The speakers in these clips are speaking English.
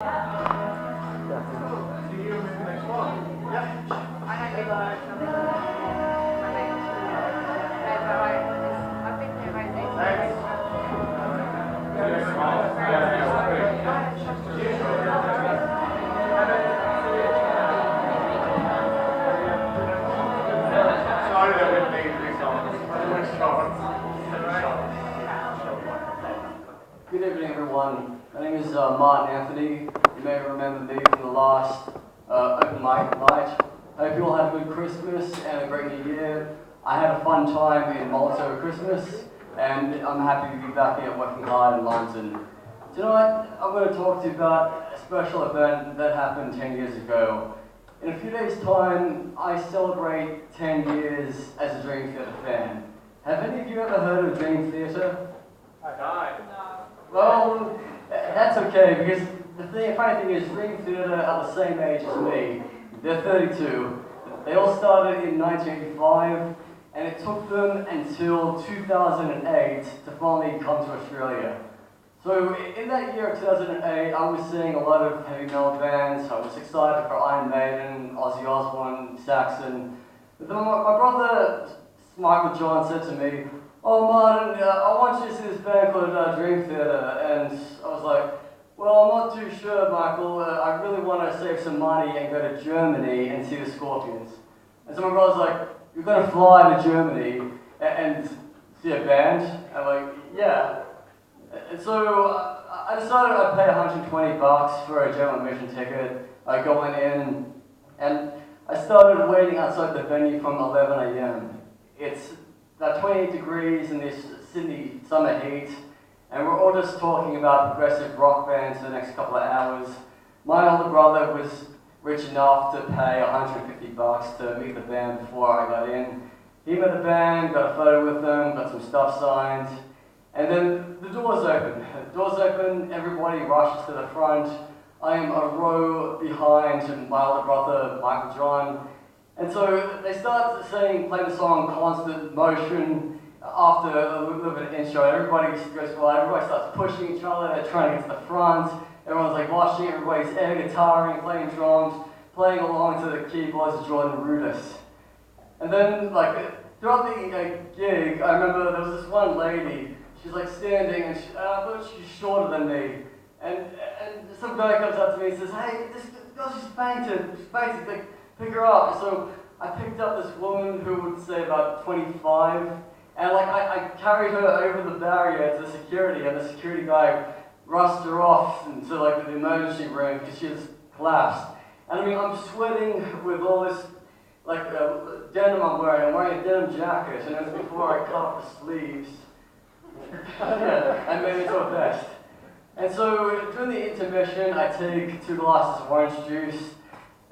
See you in the next one. Yep. Sorry that we made these Good evening, everyone. My name is Martin Anthony. You may remember me from the last open mic night. I hope you all had a good Christmas and a great New Year. I had a fun time in Malta over Christmas, and I'm happy to be back here working hard in London. Tonight, I'm going to talk to you about a special event that happened 10 years ago. In a few days' time, I celebrate 10 years as a Dream Theatre fan. Have any of you ever heard of Dream Theatre? I died. Well, that's okay, because the funny thing is, Dream Theatre are the same age as me. They're 32. They all started in 1985, and it took them until 2008 to finally come to Australia. So in that year of 2008, I was seeing a lot of heavy metal bands. I was excited for Iron Maiden, Ozzy Osbourne, Saxon. But then my brother, Michael John, said to me, "Oh Martin, I want you to see this band called Dream Theatre." And I was like, "Well, I'm not too sure, Michael. I really want to save some money and go to Germany and see the Scorpions." And so my brother's like, "You're going to fly to Germany and see a band?" I'm like, "Yeah." And so I decided I'd pay $120 for a general admission ticket. I go in, and I started waiting outside the venue from 11 a.m. It's about 28 degrees in this Sydney summer heat, and we're all just talking about progressive rock bands for the next couple of hours. My older brother was rich enough to pay $150 to meet the band before I got in. He met the band, got a photo with them, got some stuff signed, and then the doors open. The doors open, everybody rushes to the front. I am a row behind my older brother, Michael John. And so they start playing the song Constant Motion after a little bit of intro. Everybody goes by, everybody starts pushing each other, they're trying to get to the front. Everyone's like watching, everybody's air guitaring, playing drums, playing along to the keyboards of Jordan Rudess. And then, throughout the gig, I remember there was this one lady, she's like standing, and I thought she was shorter than me. And some guy comes up to me and says, "Hey, this girl, she's fainted, like, pick her up." So I picked up this woman who would say about 25, and I carried her over the barrier to the security, and the security guy rushed her off into the emergency room because she was collapsed. And I mean, I'm sweating with all this denim I'm wearing a denim jacket, and it was before I cut off the sleeves. Yeah, I made it to a vest. And so during the intermission, I take 2 glasses of orange juice,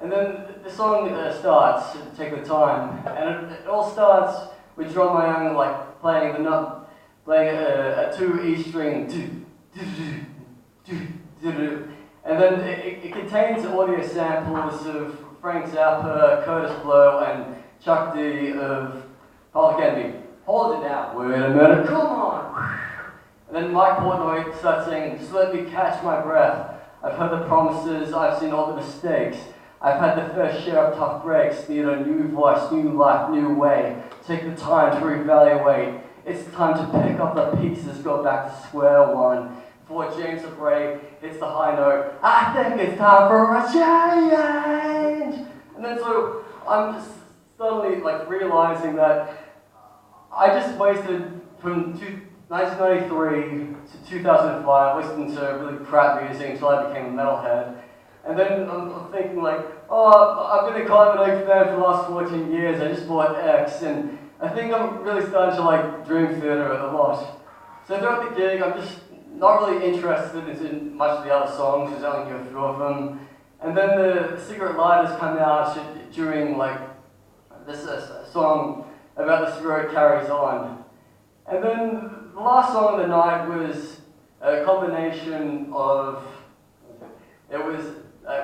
and then the song starts, Take the Time, and it all starts with John Young playing a 2 E string, and then it contains audio samples of Frank Zappa, Curtis Blow, and Chuck D of Public Enemy. Hold it out, wait a minute, come on! And then Mike Portnoy starts saying, "Just let me catch my breath. I've heard the promises, I've seen all the mistakes. I've had the fair share of tough breaks, need a new voice, new life, new way. Take the time to reevaluate. It's time to pick up the pieces, go back to square one." Before James Bray hits the high note, "I think it's time for a change." And then so I'm suddenly realizing that I just wasted from 1993 to 2005 listening to really crap music until I became a metalhead. And then I'm thinking I've been a Climate Egg fan for the last 14 years, I just bought X, and I think I'm really starting to like Dream Theatre a lot. So throughout the gig, I'm just not really interested in much of the other songs, there's only a few of them. And then the Cigarette Lighters come out during this song about the cigarette carries on. And then the last song of the night was a combination of, it was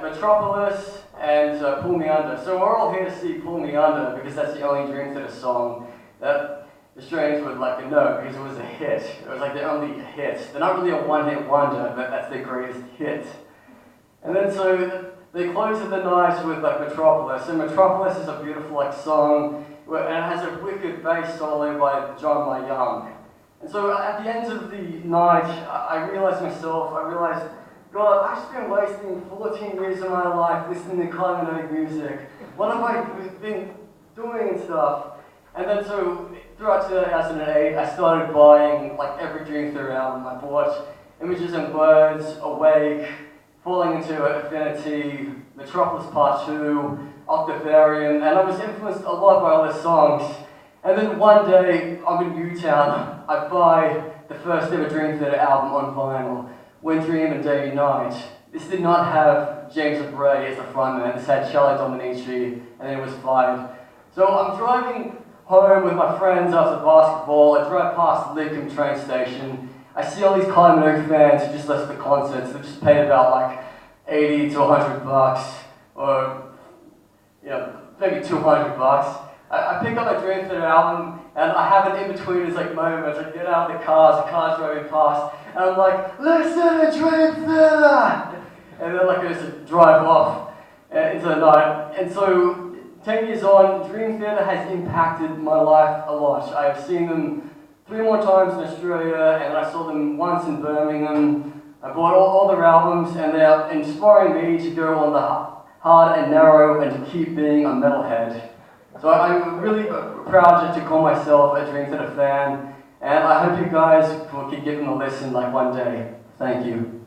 Metropolis and Pull Me Under. So we're all here to see Pull Me Under because that's the only Dream Theatre song that Australians would like to know because it was a hit. It was their only hit. They're not really a one-hit wonder, but that's their greatest hit. And then so they closed the night with like Metropolis, and Metropolis is a beautiful like song, and it has a wicked bass solo by John My Young. And so at the end of the night, I realized, God, I've just been wasting 14 years of my life listening to Climate music. What have I been doing and stuff? And then so throughout 2008, I started buying like every Dream Theater album. I bought Images and Words, Awake, Falling Into Affinity, Metropolis Part 2, Octavarium, and I was influenced a lot by all their songs. And then one day, I'm in Newtown, I buy the first ever Dream Theater album on vinyl, When Dream and Day Unite. This did not have James Bray as the frontman, this had Charlie Dominici, and then it was 5. So I'm driving home with my friends after basketball, I drive past the Lidcombe train station, I see all these Kylie Minogue fans who just left the concerts, they just paid about like 80 to 100 bucks, or maybe 200 bucks. I pick up my Dream Theater album, and I have an in-betweeners like moments. I get out of the car's driving past, and I'm like, listen to Dream Theater! And then like I just drive off into the night. And so 10 years on, Dream Theater has impacted my life a lot. I have seen them 3 more times in Australia, and I saw them once in Birmingham. I bought all their albums, and they're inspiring me to go on the hard and narrow and to keep being a metalhead. So I'm really proud to call myself a Dream Theater fan, and I hope you guys can give them a listen like one day. Thank you.